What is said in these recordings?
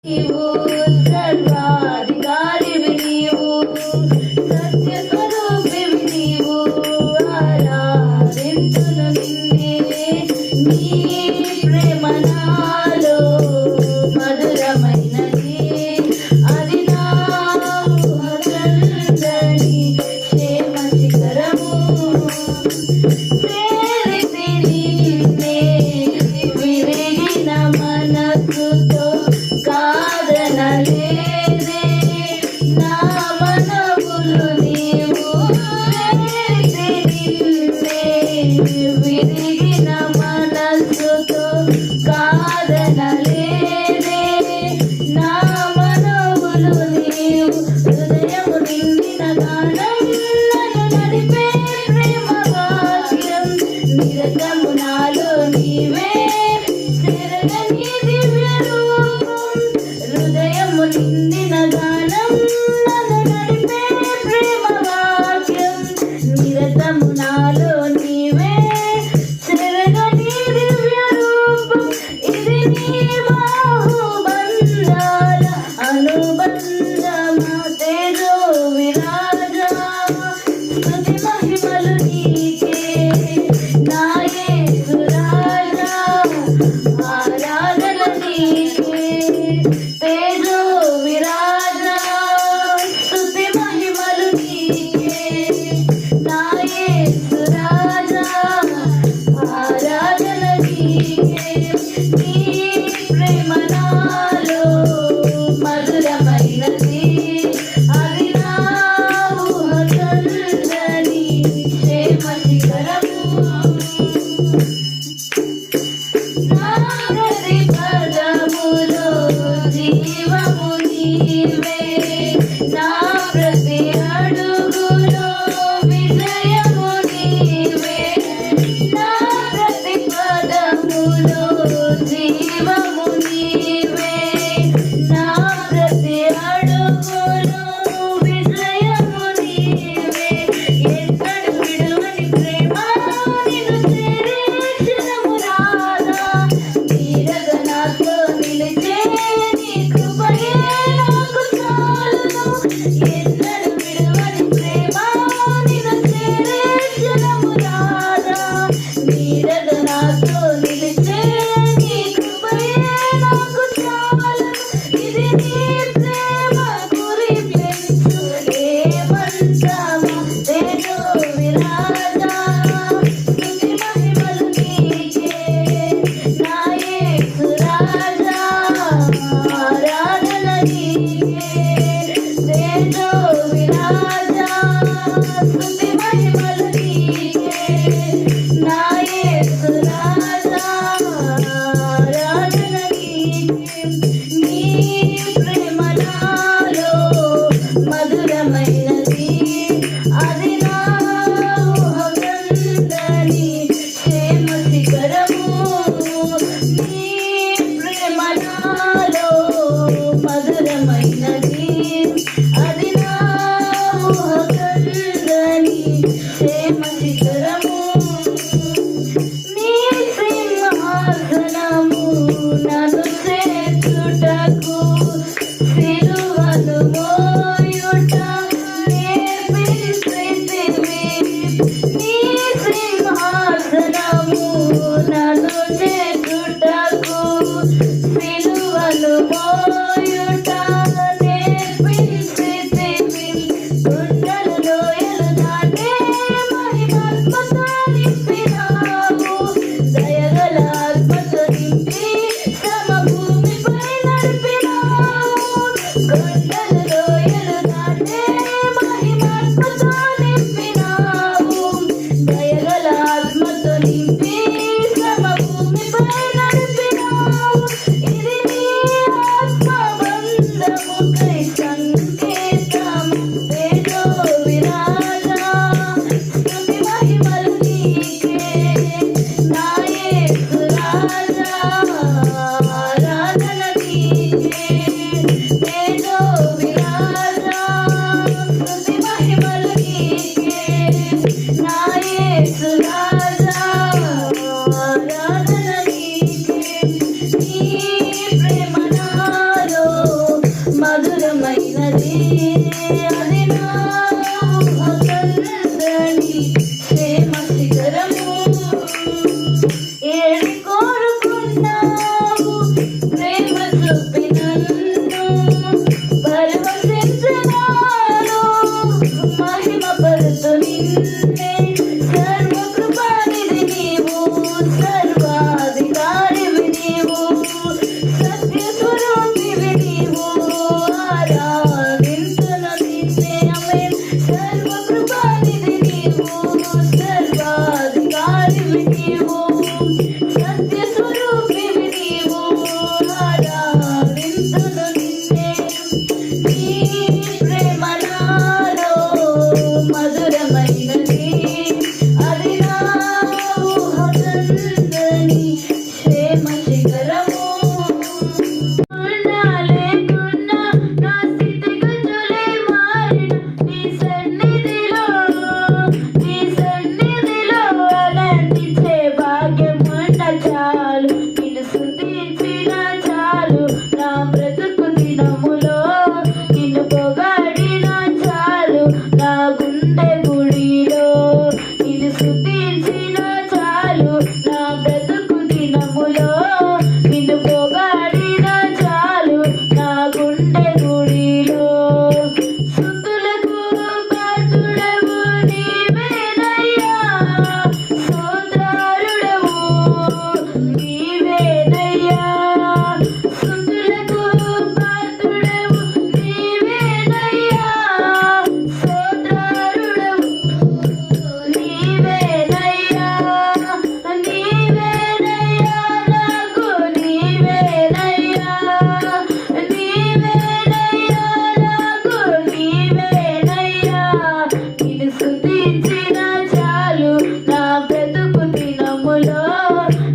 నీవు సర్వాధికారివి, నీవు సత్య స్వరూపివి, నీవు ఆరాధింతును నిన్నే. నీ ప్రేమ నాలో మధురమైనది, అది నా ఊహకందని క్షేమ శిఖరము. ప్రేరితి నిన్నే విరిగిన మనసుతో కాదనలేదే నా మనవులు, నీవు నిన్నే విరిగిన మనసుతో కాదనలేదే నా మనవులు, నీవు హృదయము నిండిన గానం నన్ను నడిపే ప్రేమ వాక్యం. నిరతము నాలో నీవే చెరగని దివ్య రూపం. హృదయము నిండిన గానం నన్ను నడిపే ప్రేమ వాక్యం. నిరతము నాలో నీవే చెరగని దివ్య రూపం. ఇది నీ బాహుబంధాల అనుబంధమా తేజో విరాజా. స్తుతి మహిమలు నీకే నా యేసు రాజా, ఆరాధన నీకే తేజో విరాజా. స్తుతి మహిమలు నీకే నా యేసు రాజా, ఆరాధన నీకే. నీ ప్రేమ నాలో మధురమైనది, అది నా ఊహకందని క్షేమ శిఖరము. నా ప్రతి పదములో జీవము నీవే, నా ప్రతి అడుగులో విజయము నీవే. నా ప్రతి పదములో జీవము నీవే, నా ప్రతి అడుగులో విజయము నీవే. ఎన్నడు విడువని ప్రేమ నిన్ను చేరేక్షణము రాదా. నీడగ నాతో నిలిచే నీ కృపయే నాకు చాలును. ఎన్నడు విడువని ప్రేమ నిన్ను చేరేక్షణము రాదా. నీడగ నాతో నిలిచే నీ కృపయే నాకు చాలును. ఇది నీ ప్రేమ కురిపించు ఏమంతమా తేజో విరాజా. స్తుతి మహిమలు నీకే నా యేసు రాజా, ఆరాధన నీకే తేజో విరాజా. స్తుతి మహిమలు నీకే నా యేసు రాజా, ఆరాధన నీకే. నీ ప్రేమ నాలో మధురమైనది, అది నా ఊహకందని క్షేమ శిఖరము. నీ ప్రేమ నాలో మధురమైనది, అది నా ఊహకందని క్షేమ శిఖరము. నీ సింహాసనము నన్ను చేర్చుటకు, సిలువను మోయుట నేర్పించితివి. నీ సింహాసనము నన్ను చేర్చుటకు, సిలువను మోయుట నేర్పించితివి. గుండెలు లోయలు దాటే మహిమాత్మతో నింపినావు. దయగల ఆత్మతో నింపి సమభూమిపై నడిపినావు. గుండెలు లోయలు దాటే మహిమాత్మతో నింపినావు. దయగల ఆత్మతో నింపి సమభూమిపై సర్వాధికారివి నీవు, సత్య స్వరూపివి నీవు, ఆరాధింతును నిన్నే ఆమేన్. సర్వకృపానిధి నీవు, సర్వాధికారివి నీవు, సత్య స్వరూపివి నీవు, ఆరాధింతును నిన్నే. నీ ప్రేమ నాలో మధురమైనది, అది నా ఊహకందని క్షేమ శిఖరము. ఉన్నా లేకున్నా నా స్థితిగతులే మారిన నీ సన్నిధిలో ఆనందించే భాగ్యమున్న చాలు. నిన్ను స్తుతించిన చాలు నా బ్రతుకు దినములో, నిన్ను పొగడిన చాలు నా గుండె గుడిలో. నిన్ను స్తుతించిన చాలు నా బ్రతుకు దినములో, నిన్ను పొగడిన చాలు నా గుండె గుడిలో. స్తుతులకు పాత్రుడవు నీవేనయ్యా, స్తోత్రారుడవు నీవేనయ్యా. స్తుతులకు పాత్రుడవు నీవేనయ్యా, స్తోత్రారుడవు నీవేనయ్యా. నీవేనయ్యా నాకు నీవేనయ్యా, నీవేనయ్యా నాకు నీవేనయ్యా. నిన్ను స్తుతించిన చాలు నా బ్రతుకు దినములో,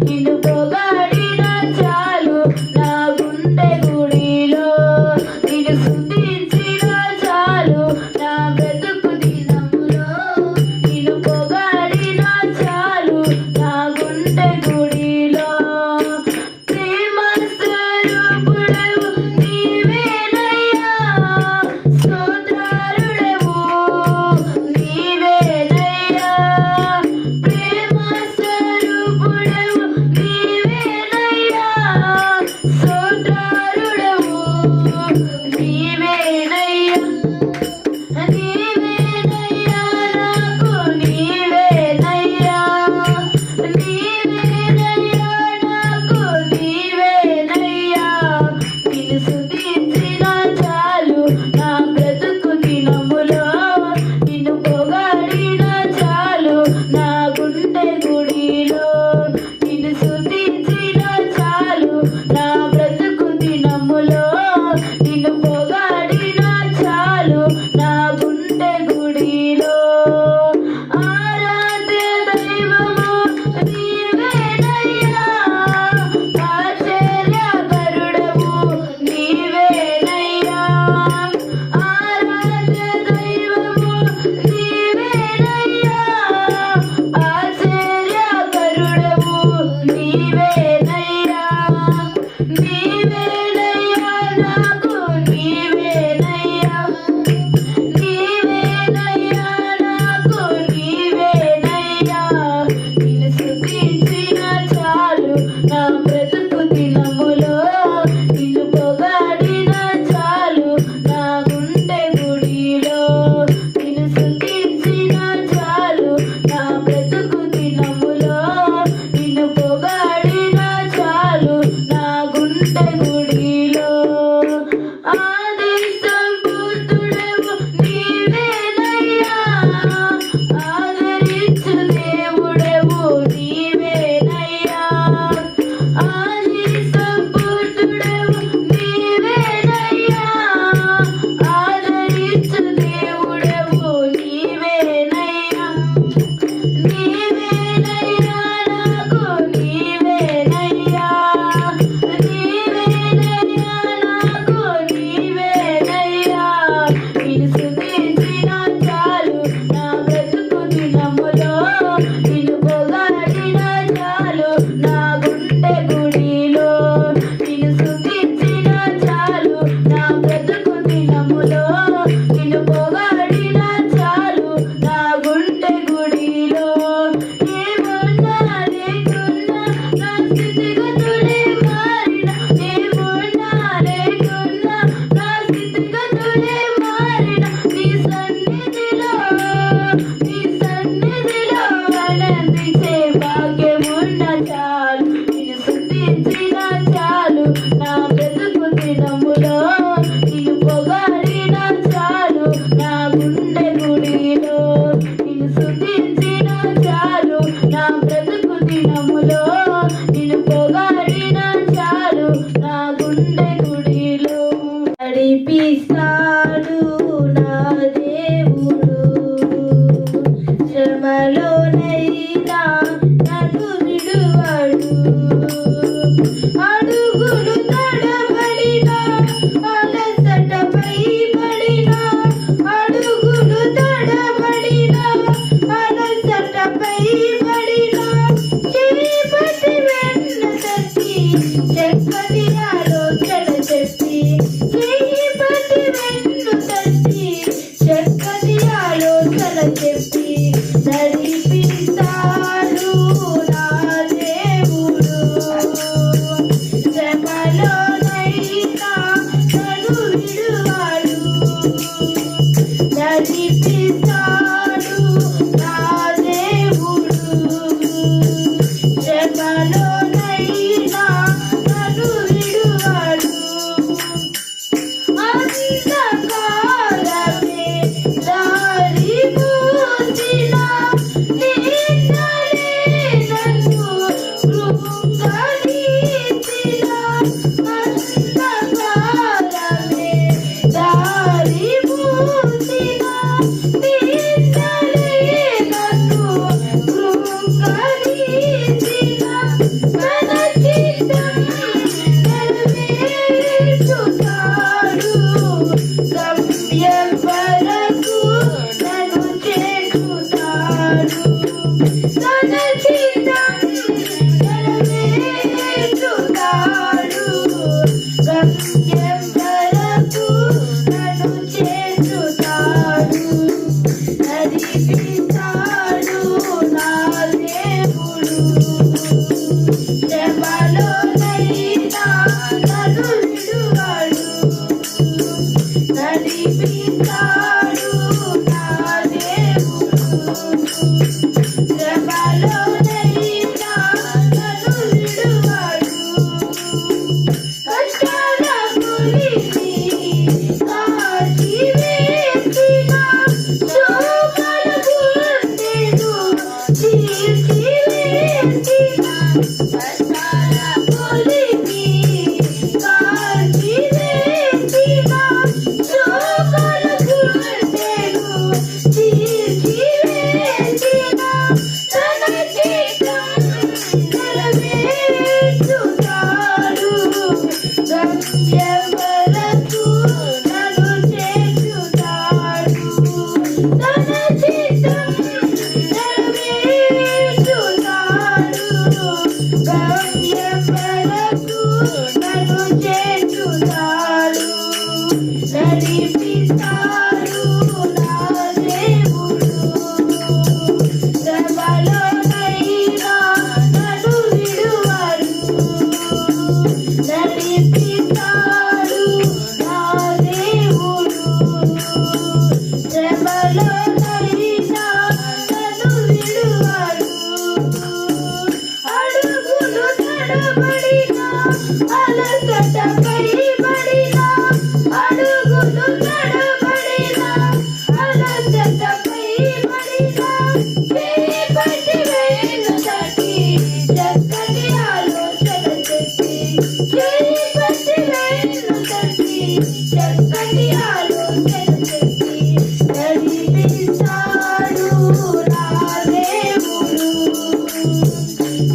నిన్ను పొగడిన చాలు నా గుండె గుడిలో. నిన్ను స్తుతించిన చాలు నా బ్రతుకు దినములో, నిన్ను పొగడిన చాలు నా గుండె గుడిలో. ప్రేమ స్వరూపుడవు నీవేనయ్యా, స్తోత్రారుడవు నీవేనయ్యా. ప్రేమ స్వరూపుడవు నీవేనయ్యా, స్తోత్రారుడవు నీవేనయ్యా. నీవేనయ్యా నాకు నీవేనయ్యా, నీవేనయ్యా నాకు నీవేనయ్యా. నిన్ను స్తుతించిన చాలు నా బ్రతుకు దినములో, నిన్ను పొగడిన చాలు నా గుండె గుడిలో. నిన్ను స్తుతించిన చాలు నా బ్రతుకు దినములో, నిన్ను పొగడిన చాలు నా గుండె గుడిలో. ఆరాధ్య దైవము నీవేనయ్యా, ఆశ్చర్యకరుడవు నీవేనయ్యా. ఆరాధ్య దైవము నీవేనయ్యా, ఆశ్చర్యకరుడవు నీవేనయ్యా. నీవేనయ్యా నాకు నీవేనయ్యా, నీవేనయ్యా నాకు నీవేనయ్యా. నిన్ను స్తుతించిన చాలు నా బ్రతుకు దినములో, నిన్ను పొగడిన చాలు నా గుండె గుడిలో. నిన్ను స్తుతించిన చాలు నా బ్రతుకు దినములో, నిన్ను పొగడిన చాలు నా గుండె గుడిలో. ఆది సంపూర్ణుడవు నీవేనయ్యా, ఆదరించు దేవుడవు నీవేనయ్యా. ఆది సంపూర్ణుడవు నీవేనయ్యా, ఆదరించు దేవుడవు నీవేనయ్యా. నీవేనయ్యా నాకు నీవేనయ్యా, నీవేనయ్యా నాకు నీవేనయ్యా. నిన్ను స్తుతించిన చాలు నా బ్రతుకు దినములో, నిన్ను పొగడిన చాలు నా గుండె గుడిలో. నిన్ను స్తుతించిన చాలు నా బ్రతుకు దినములో, నిన్ను పొగడిన చాలు నా గుండె గుడిలో. ఏమున్నా లేకున్నా నా స్థితిగతులే మారిన, ఏమున్నా లేకున్నా నా స్థితిగతులే మారిన నీ సన్నిధిలో, నీ సన్నిధిలో ఆనందించే భాగ్యమున్న దినములో నిన్ను పొగడిన చాలు నా గుండె గుడిలో. నడిపిస్తాడు నా దేవుడు, శ్రమలోనైనా నన్ను విడువడు. అడుగులు తడబడినా అలసటపై పడినా, అడుగులు తడబడినా అలసటపై పడినా, చేపట్టి వెన్న తట్టి చక్కటి ఆలోచన చెప్పి, చేపట్టి వెన్ను తట్టి చక్కటి ఆలోచన చెప్పి నడిపిస్తాడు నా దేవుడు. శ్రమలోనైనా నన్ను విడువడు. నడిపిస్తాడు నా దేవుడు, శ్రమలోనైనా నన్ను విడువడు. అంధకారమే దారి మూసినా, నిన్నలే నన్ను కృంగదీసినా. అంధకారమే దారి మూసినా, నిన్నలే నన్ను కృంగదీసినా. తన చిత్తం నెరవేర్చుతాడు, గమ్యం వరకు నన్ను చేర్చుతాడు. తన చిత్తం నెరవేర్చుతాడు, గమ్యం వరకు నన్ను చేర్చుతాడు. నడిపిస్తాడు నా దేవుడు, శ్రమలోనైనా నన్ను విడువడు. నడిపిస్తాడు నా దేవుడు, శ్రమలోనైనా నన్ను విడువడు. కష్టాల గురిని కాచి వేసినా, శోకల గుండెను తీర్చివేసినా. కష్టాల గురిని కాచి వేసినా, శోకల గుండెను తీర్చివేసినా. తన చిత్తం నెరవేర్చుతాడు, గమ్యం వరకు నన్ను చేర్చుతాడు. తన చిత్తం నెరవేర్చుతాడు, గమ్యం వరకు నన్ను చేర్చుతాడు. నడిపిస్తాడు నా దేవుడు, శ్రమలోనైనా నన్ను విడువడు. నడిపిస్తాడు నా దేవుడు, శ్రమలోనైనా నన్ను విడువడు. అడుగులు తడబడినా అలసటపై పడినా, అడుగులు తడబడినా అలసటపై పడినా, చేపట్టి వెన్ను తట్టి చక్కటి ఆలోచన చెప్పి, చేపట్టి వెన్ను తట్టి చక్కటి ఆలోచన చెప్పి నడిపిస్తాడు నా దేవుడు.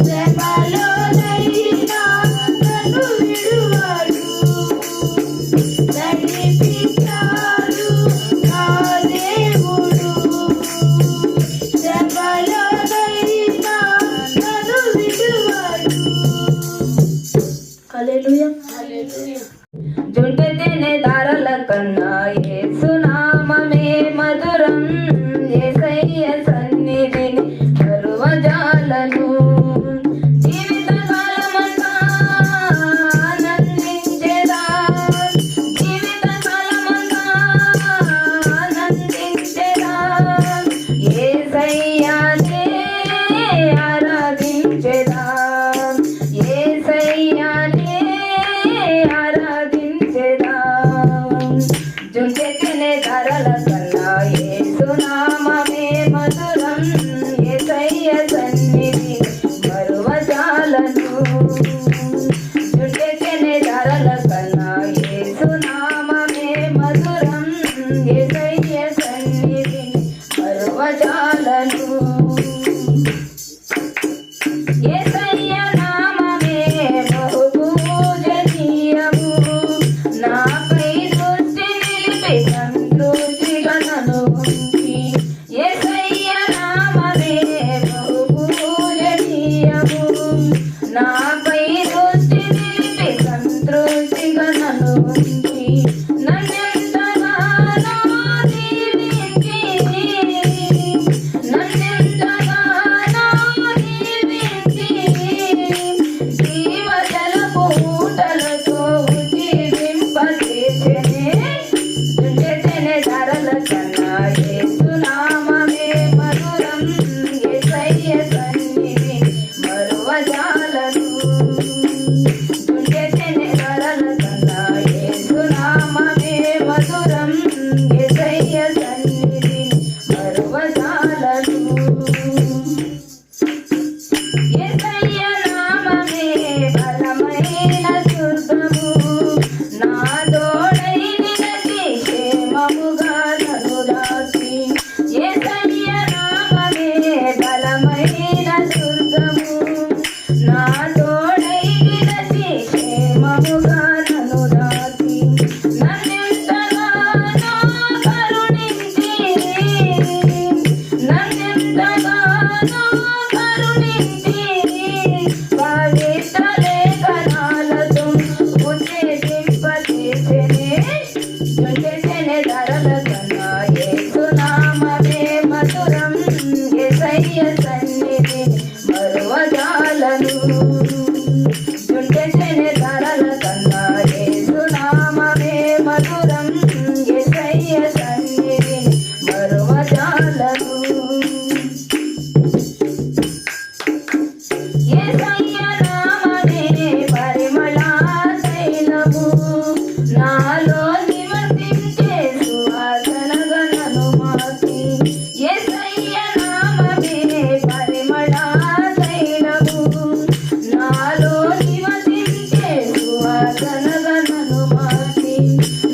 శ్రమలోనైనా నన్ను విడువడు. నడిపిస్తాడు నా దేవుడు, శ్రమలోనైనా నన్ను విడువడు. హల్లెలూయా. జుంటెతేనే దారల కన్నా యేసునామమే మధురం, యేసయ్య సన్నిధిని కరువజాలను. జీవితకాలమంతా ఆనందించెదా, జీవితకాలమంతా ఆనందించెదా. యేసయ్యనే ఆరాధించెదా, యేసయ్యనే ఆరాధించెదా. మరువజాలను తుంచెచెనే ధరల కన్నా యేసునామమే మధురం యేసయ్య సన్నిధిని మరువజాలను యేసయ్య నామమే బలమైన దుర్గము నా తోడై నిలచి క్షేమముగా నన్ను దాచి యేసయ్య నామమే బలమైన దుర్గము నా తోడై నిలచి క్షేమముగా నన్ను దాచి నన్నెంతగానో కరుణించి నన్నెంతగానో కరుణించి పవిత్ర లేఖనాలతో ఉత్తేజింపచేసెనే తుంచెచెనే ధరల కన్నా యేసునామమే మధురం యేసయ్య సన్నిధిని మరువజాలను తుంచెచెనే ధరల కన్నా యేసునామమే మధురం యేసయ్య సన్నిధిని మరువజాలను యేసయ్య నామమే పరిమళ తైలము నాలో నివసించే సువాసనగా నన్ను మాకి యేసయ్య నామమే పరిమళ తైలము నాలో నివసించే సువాసనగా నన్ను మాకి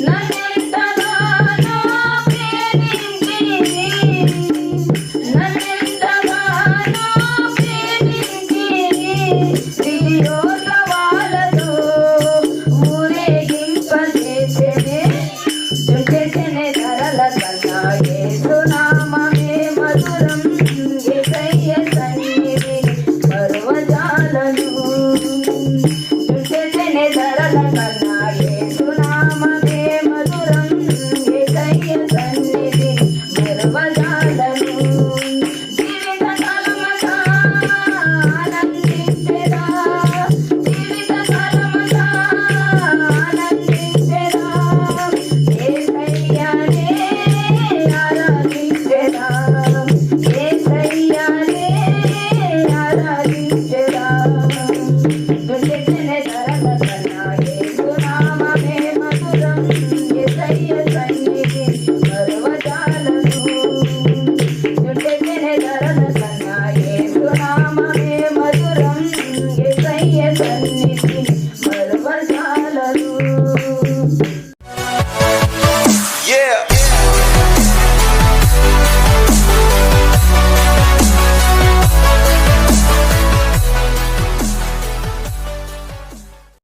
నన్నెంతగానో ప్రేమించి నన్నెంతగానో ప్రేమించి ప్రియోత్సవాలతో ఊరేగింపచేసెనే తుంచెచెనే ధరల కన్నా యేసునామమే మధురం యేసయ్య సన్నిధిని మరువజాలను